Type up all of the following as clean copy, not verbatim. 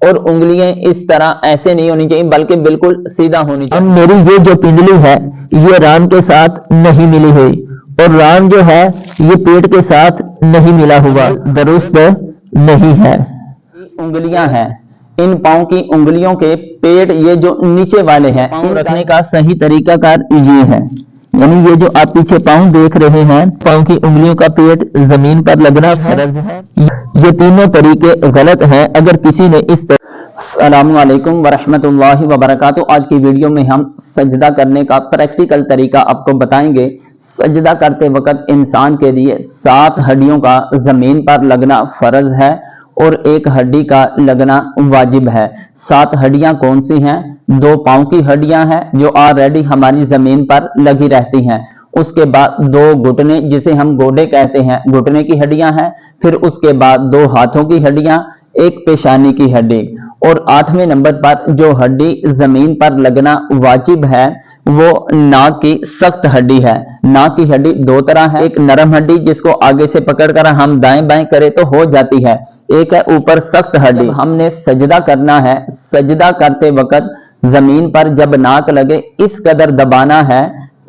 اور انگلیاں اس طرح ایسے نہیں ہونی چاہیے بلکہ بالکل سیدھا ہونی چاہیے۔ اب میری یہ جو پنڈلی ہے یہ ران کے ساتھ نہیں ملی ہوئی اور ران جو ہے یہ پیٹ کے ساتھ نہیں ملا ہوا، درست نہیں ہے۔ انگلیاں ہیں، ان پاؤں کی انگلیوں کے پیٹ یہ جو نیچے والے ہیں پاؤں رکھنے کا صحیح طریقہ کار یہ ہے، یعنی یہ جو آپ پیچھے پاؤں دیکھ رہے ہیں، پاؤں کی انگلیوں کا پیٹ زمین پر لگنا فرض ہے۔ یہ تینوں طریقے غلط ہیں۔ اگر کسی نے اس طرح السلام علیکم ورحمۃ اللہ وبرکاتہ۔ آج کی ویڈیو میں ہم سجدہ کرنے کا پریکٹیکل طریقہ آپ کو بتائیں گے۔ سجدہ کرتے وقت انسان کے لیے 7 ہڈیوں کا زمین پر لگنا فرض ہے اور 1 ہڈی کا لگنا واجب ہے۔ 7 ہڈیاں کون سی ہیں؟ 2 پاؤں کی ہڈیاں ہیں جو آلریڈی ہماری زمین پر لگی رہتی ہیں، اس کے بعد 2 گھٹنے جسے ہم گوڈے کہتے ہیں، گھٹنے کی ہڈیاں ہیں، پھر اس کے بعد 2 ہاتھوں کی ہڈیاں، 1 پیشانی کی ہڈی، اور 8ویں نمبر پر جو ہڈی زمین پر لگنا واجب ہے وہ ناک کی سخت ہڈی ہے۔ ناک کی ہڈی 2 طرح ہے، ایک نرم ہڈی جس کو آگے سے پکڑ کر ہم دائیں بائیں کریں تو ہو جاتی ہے، ایک ہے اوپر سخت ہڈی۔ ہم نے سجدہ کرنا ہے، سجدہ کرتے وقت زمین پر جب ناک لگے اس قدر دبانا ہے،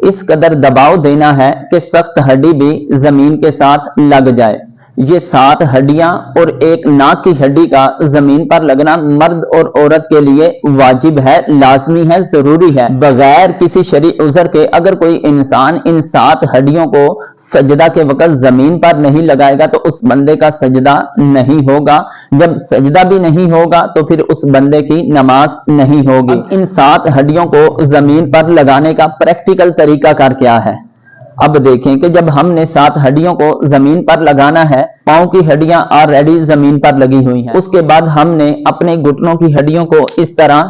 اس قدر دباؤ دینا ہے کہ سخت ہڈی بھی زمین کے ساتھ لگ جائے۔ یہ 7 ہڈیاں اور 1 ناک کی ہڈی کا زمین پر لگنا مرد اور عورت کے لیے واجب ہے، لازمی ہے، ضروری ہے۔ بغیر کسی شرعی عذر کے اگر کوئی انسان ان 7 ہڈیوں کو سجدہ کے وقت زمین پر نہیں لگائے گا تو اس بندے کا سجدہ نہیں ہوگا۔ جب سجدہ بھی نہیں ہوگا تو پھر اس بندے کی نماز نہیں ہوگی۔ ان 7 ہڈیوں کو زمین پر لگانے کا پریکٹیکل طریقہ کار کیا ہے؟ اب دیکھیں کہ جب ہم نے 7 ہڈیوں کو زمین پر لگانا ہے، پاؤں کی ہڈیاں آلریڈی زمین پر لگی ہوئی ہیں، اس کے بعد ہم نے اپنے گھٹنوں کی ہڈیوں کو اس طرح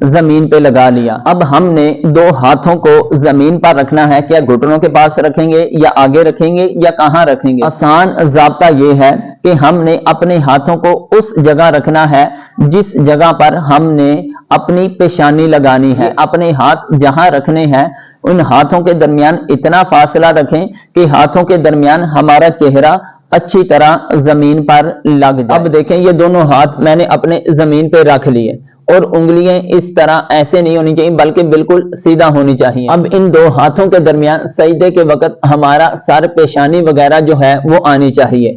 زمین پہ لگا لیا۔ اب ہم نے 2 ہاتھوں کو زمین پر رکھنا ہے، کیا گھٹنوں کے پاس رکھیں گے یا آگے رکھیں گے یا کہاں رکھیں گے؟ آسان ضابطہ یہ ہے کہ ہم نے اپنے ہاتھوں کو اس جگہ رکھنا ہے جس جگہ پر ہم نے اپنی پیشانی لگانی ہے۔ اپنے ہاتھ جہاں رکھنے ہیں ان ہاتھوں کے درمیان اتنا فاصلہ رکھیں کہ ہاتھوں کے درمیان ہمارا چہرہ اچھی طرح زمین پر لگ جائے۔ اب دیکھیں یہ دونوں ہاتھ میں نے اپنے زمین پہ رکھ لیے اور انگلیاں اس طرح ایسے نہیں ہونی چاہیے بلکہ بالکل سیدھا ہونی چاہیے۔ اب ان 2 ہاتھوں کے درمیان سجدے کے وقت ہمارا سر، پیشانی وغیرہ جو ہے وہ آنی چاہیے۔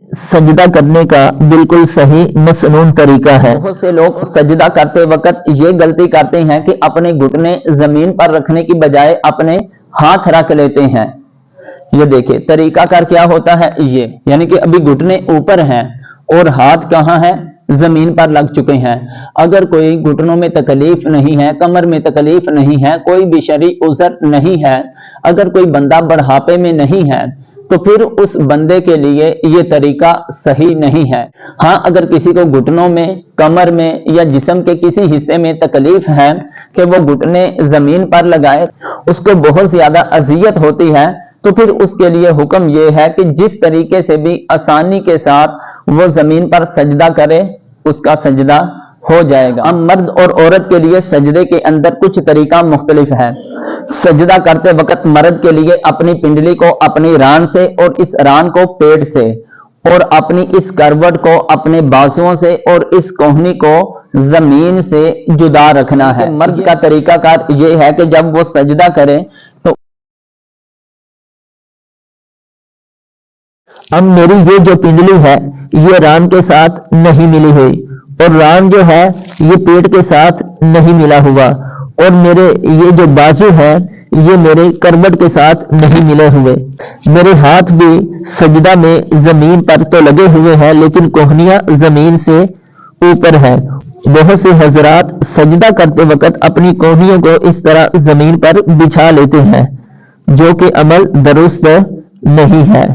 سجدہ کرنے کا بالکل صحیح مسنون طریقہ ہے۔ بہت سے لوگ سجدہ کرتے وقت یہ غلطی کرتے ہیں کہ اپنے گھٹنے زمین پر رکھنے کی بجائے اپنے ہاتھ رکھ لیتے ہیں۔ یہ دیکھیں طریقہ کار کیا ہوتا ہے، یہ یعنی کہ ابھی گھٹنے اوپر ہیں اور ہاتھ کہاں ہیں؟ زمین پر لگ چکے ہیں۔ اگر کوئی گھٹنوں میں تکلیف نہیں ہے، کمر میں تکلیف نہیں ہے، کوئی بھی شرعی عذر نہیں ہے، اگر کوئی بندہ بڑھاپے میں نہیں ہے تو پھر اس بندے کے لیے یہ طریقہ صحیح نہیں ہے۔ ہاں اگر کسی کو گھٹنوں میں، کمر میں یا جسم کے کسی حصے میں تکلیف ہے کہ وہ گھٹنے زمین پر لگائے، اس کو بہت زیادہ اذیت ہوتی ہے، تو پھر اس کے لیے حکم یہ ہے کہ جس طریقے سے بھی آسانی کے ساتھ وہ زمین پر سجدہ کرے اس کا سجدہ ہو جائے گا۔ اب مرد اور عورت کے لیے سجدے کے اندر کچھ طریقہ مختلف ہے۔ سجدہ کرتے وقت مرد کے لیے اپنی پنڈلی کو اپنی ران سے اور اس ران کو پیٹ سے اور اپنی اس کروٹ کو اپنے بازوؤں سے اور اس کوہنی کو زمین سے جدا رکھنا ہے۔ مرد کا طریقہ کار یہ ہے کہ جب وہ سجدہ کرے تو اب میری یہ جو پنڈلی ہے یہ ران کے ساتھ نہیں ملی ہوئی اور ران جو ہے یہ پیٹ کے ساتھ نہیں ملا ہوا، اور میرے یہ جو بازو ہے یہ میرے کروٹ کے ساتھ نہیں ملے ہوئے۔ میرے ہاتھ بھی سجدہ میں زمین پر تو لگے ہوئے ہیں لیکن کوہنیاں زمین سے اوپر ہے۔ بہت سے حضرات سجدہ کرتے وقت اپنی کوہنیوں کو اس طرح زمین پر بچھا لیتے ہیں جو کہ عمل درست نہیں ہے۔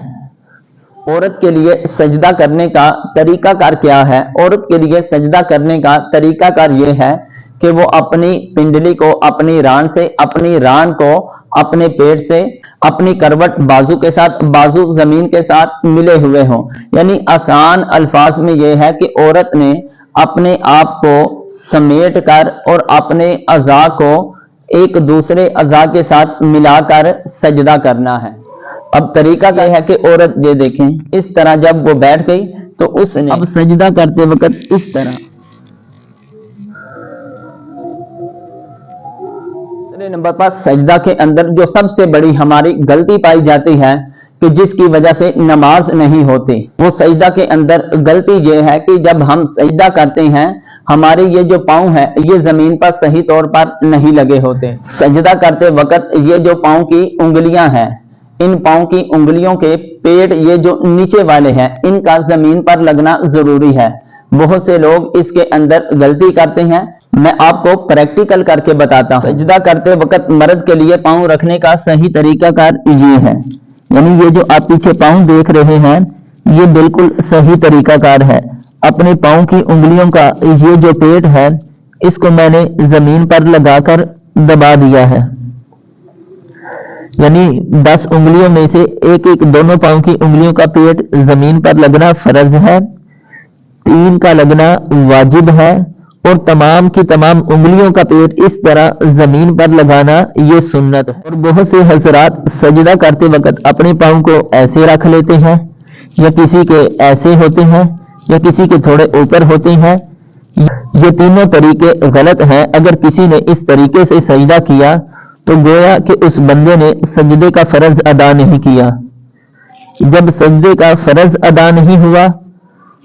عورت کے لیے سجدہ کرنے کا طریقہ کار کیا ہے؟ عورت کے لیے سجدہ کرنے کا طریقہ کار یہ ہے کہ وہ اپنی پنڈلی کو اپنی ران سے، اپنی ران کو اپنے پیٹ سے، اپنی کروٹ بازو کے ساتھ، بازو زمین کے ساتھ ملے ہوئے ہوں۔ یعنی آسان الفاظ میں یہ ہے کہ عورت نے اپنے آپ کو سمیٹ کر اور اپنے اعضاء کو ایک دوسرے اعضاء کے ساتھ ملا کر سجدہ کرنا ہے۔ اب طریقہ کیا ہے کہ عورت یہ دیکھیں اس طرح جب وہ بیٹھ گئی تو تو اس نے اب سجدہ کرتے وقت اس طرح نمبر پر سجدہ کے اندر جو سب سے بڑی ہماری غلطی پائی جاتی ہے کہ جس کی وجہ سے نماز نہیں ہوتی، وہ سجدہ کے اندر غلطی یہ ہے کہ جب ہم سجدہ کرتے ہیں ہمارے یہ جو پاؤں ہے یہ زمین پر صحیح طور پر نہیں لگے ہوتے۔ سجدہ کرتے وقت یہ جو پاؤں کی انگلیاں ہیں، ان پاؤں کی انگلیوں کے پیٹ یہ جو نیچے والے ہیں ان کا زمین پر لگنا ضروری ہے۔ بہت سے لوگ اس کے اندر غلطی کرتے ہیں، میں آپ کو پریکٹیکل کر کے بتاتا ہوں۔ سجدہ کرتے وقت مرد کے لیے پاؤں رکھنے کا صحیح طریقہ کار یہ ہے، یعنی یہ جو آپ پیچھے پاؤں دیکھ رہے ہیں یہ بالکل صحیح طریقہ کار ہے۔ اپنے پاؤں کی انگلیوں کا یہ جو پیٹ ہے اس کو میں نے زمین پر لگا کر دبا دیا ہے، یعنی 10 انگلیوں میں سے ایک دونوں پاؤں کی انگلیوں کا پیٹ زمین پر لگنا فرض ہے، 3 کا لگنا واجب ہے، اور تمام کی تمام انگلیوں کا پیٹ اس طرح زمین پر لگانا یہ سنت ہے۔ اور بہت سے حضرات سجدہ کرتے وقت اپنے پاؤں کو ایسے رکھ لیتے ہیں، یا کسی کے ایسے ہوتے ہیں، یا کسی کے تھوڑے اوپر ہوتے ہیں۔ یہ تینوں طریقے غلط ہیں۔ اگر کسی نے اس طریقے سے سجدہ کیا تو گویا کہ اس بندے نے سجدے کا فرض ادا نہیں کیا۔ جب سجدے کا فرض ادا نہیں ہوا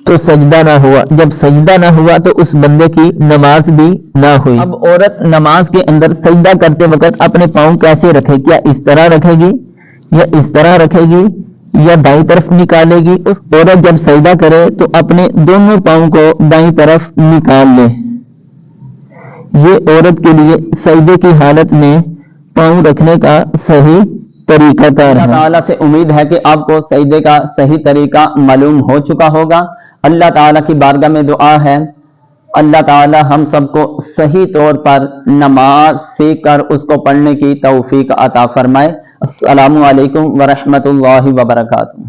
تو سجدہ نہ ہوا، جب سجدہ نہ ہوا تو اس بندے کی نماز بھی نہ ہوئی۔ اب عورت نماز کے اندر سجدہ کرتے وقت اپنے پاؤں کیسے رکھے؟ کیا اس طرح رکھے گی یا اس طرح رکھے گی یا دائیں طرف نکالے گی؟ اس عورت جب سجدہ کرے تو اپنے دونوں پاؤں کو دائیں طرف نکال لے۔ یہ عورت کے لیے سجدے کی حالت میں پاؤں رکھنے کا صحیح طریقہ کار ہے۔ اللہ تعالیٰ سے امید ہے کہ آپ کو سجدے کا صحیح طریقہ معلوم ہو چکا ہوگا۔ اللہ تعالیٰ کی بارگاہ میں دعا ہے اللہ تعالیٰ ہم سب کو صحیح طور پر نماز سیکھ کر اس کو پڑھنے کی توفیق عطا فرمائے۔ السلام علیکم ورحمۃ اللہ وبرکاتہ۔